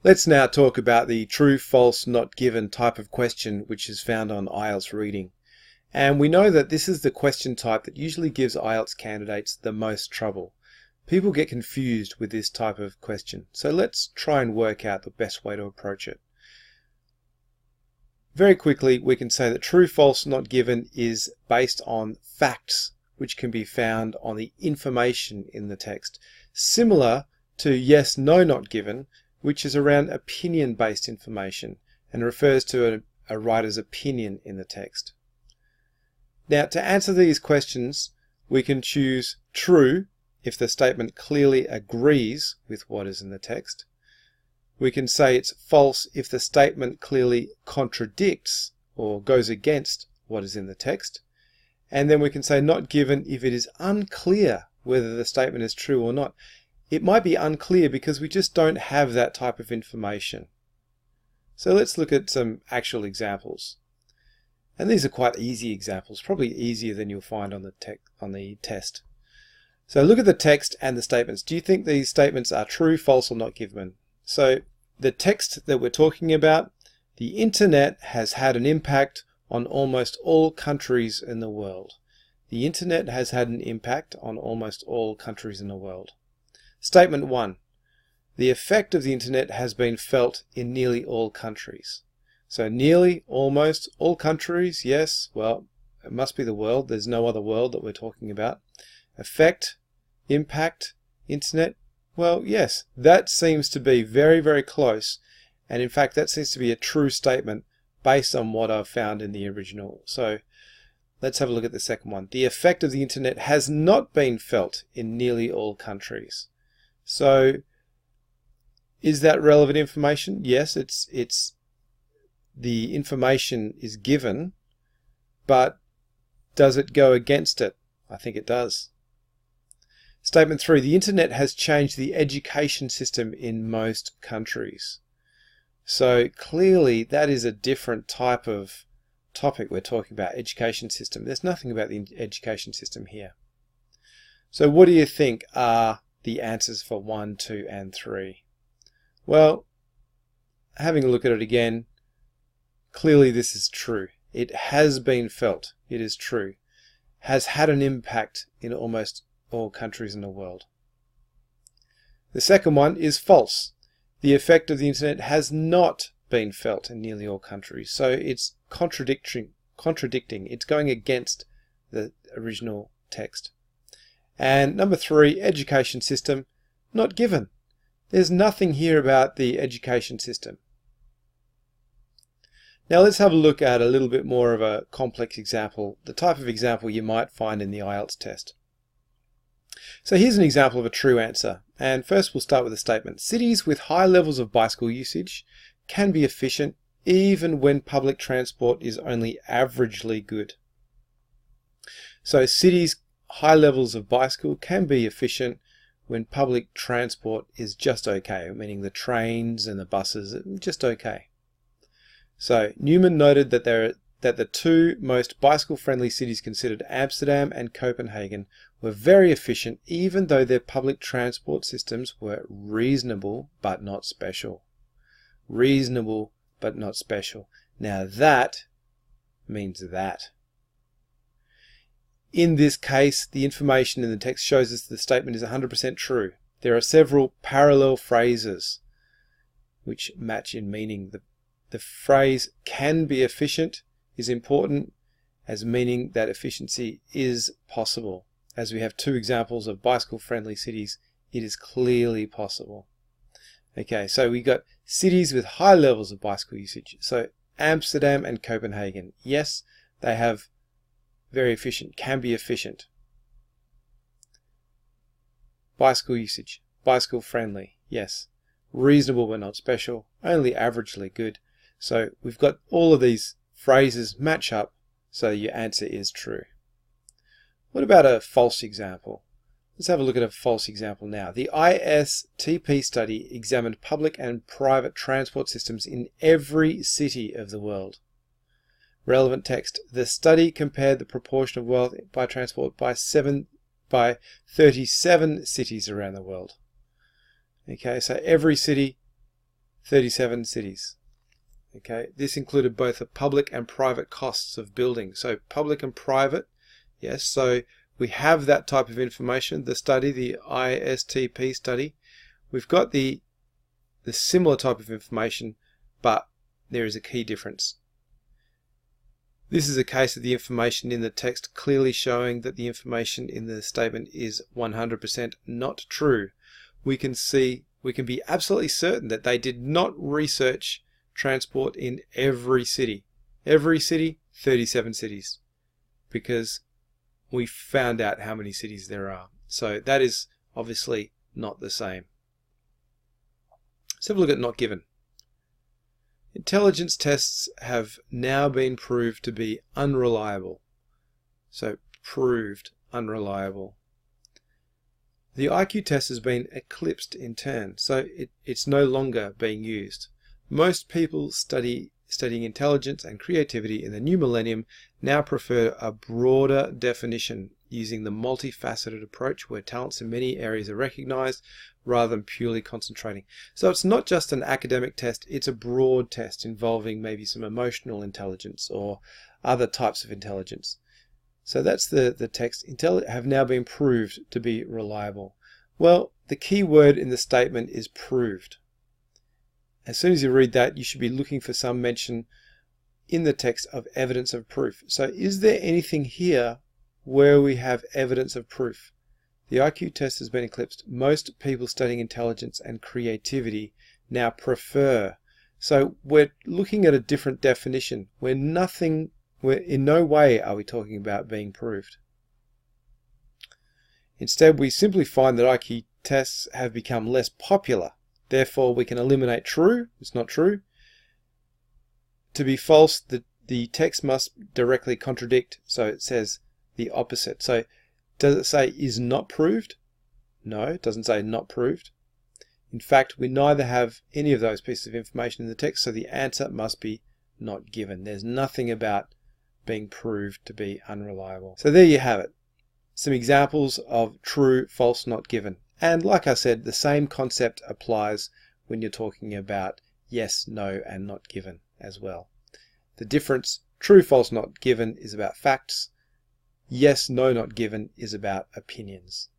Let's now talk about the true, false, not given type of question which is found on IELTS reading. And we know that this is the question type that usually gives IELTS candidates the most trouble. People get confused with this type of question. So let's try and work out the best way to approach it. Very quickly, we can say that true, false, not given is based on facts which can be found on the information in the text. Similar to yes, no, not given, which is around opinion-based information and refers to a writer's opinion in the text. Now, to answer these questions, we can choose true if the statement clearly agrees with what is in the text. We can say it's false if the statement clearly contradicts or goes against what is in the text. And then we can say not given if it is unclear whether the statement is true or not. It might be unclear because we just don't have that type of information. So let's look at some actual examples. And these are quite easy examples, probably easier than you'll find on the test. So look at the text and the statements. Do you think these statements are true, false, or not given? So the text that we're talking about, the internet has had an impact on almost all countries in the world. The internet has had an impact on almost all countries in the world. Statement 1. The effect of the internet has been felt in nearly all countries. So nearly, almost, all countries, yes, well, it must be the world. There's no other world that we're talking about. Effect, impact, internet, well, yes, that seems to be very, very close. And in fact, that seems to be a true statement based on what I've found in the original. So let's have a look at the second one. The effect of the internet has not been felt in nearly all countries. So is that relevant information? Yes, it's the information is given, but does it go against it? I think it does. Statement 3, the internet has changed the education system in most countries. So clearly that is a different type of topic we're talking about, education system. There's nothing about the education system here. So what do you think are the answers for 1, 2, and 3? Well, having a look at it again, clearly this is true. It has been felt. It is true. Has had an impact in almost all countries in the world. The second one is false. The effect of the internet has not been felt in nearly all countries. So it's contradicting. It's going against the original text. And number 3, education system, not given. There's nothing here about the education system. Now let's have a look at a little bit more of a complex example, the type of example you might find in the IELTS test. So here's an example of a true answer. And first we'll start with a statement. Cities with high levels of bicycle usage can be efficient even when public transport is only averagely good. So cities high levels of bicycle can be efficient when public transport is just okay, meaning the trains and the buses are just okay. So Newman noted that the two most bicycle-friendly cities considered, Amsterdam and Copenhagen, were very efficient even though their public transport systems were reasonable but not special. Reasonable but not special. Now that means that. In this case, the information in the text shows us the statement is 100% true. There are several parallel phrases which match in meaning. The phrase can be efficient is important as meaning that efficiency is possible. As we have 2 examples of bicycle-friendly cities, it is clearly possible. Okay, so we got cities with high levels of bicycle usage. So Amsterdam and Copenhagen, yes, they have very efficient, can be efficient. Bicycle usage, bicycle-friendly, yes. Reasonable but not special, only averagely good. So we've got all of these phrases match up, so your answer is true. What about a false example? Let's have a look at a false example now. The ISTP study examined public and private transport systems in every city of the world. Relevant text. The study compared the proportion of wealth by transport by 37 cities around the world. Okay, so every city, 37 cities. Okay, this included both the public and private costs of building. So public and private, yes, so we have that type of information, the study, the ISTP study. We've got the similar type of information, but there is a key difference. This is a case of the information in the text clearly showing that the information in the statement is 100% not true. We can be absolutely certain that they did not research transport in every city. Every city, 37 cities, because we found out how many cities there are. So that is obviously not the same. Let's have a look at not given. Intelligence tests have now been proved to be unreliable. So proved unreliable. The IQ test has been eclipsed in turn, so it's no longer being used. Most people studying intelligence and creativity in the new millennium now prefer a broader definition using the multifaceted approach where talents in many areas are recognized rather than purely concentrating. So it's not just an academic test, it's a broad test involving maybe some emotional intelligence or other types of intelligence. So that's the text. Have now been proved to be reliable. Well, the key word in the statement is proved. As soon as you read that, you should be looking for some mention in the text of evidence of proof. So is there anything here where we have evidence of proof? The IQ test has been eclipsed. Most people studying intelligence and creativity now prefer. So we're looking at a different definition. In no way are we talking about being proved. Instead, we simply find that IQ tests have become less popular. Therefore, we can eliminate true. It's not true. To be false, the text must directly contradict. So it says the opposite. So does it say is not proved? No, it doesn't say not proved. In fact, we neither have any of those pieces of information in the text, so the answer must be not given. There's nothing about being proved to be unreliable. So there you have it. Some examples of true, false, not given. And like I said, the same concept applies when you're talking about yes, no, and not given as well. The difference, true, false, not given, is about facts. Yes, no, not given is about opinions.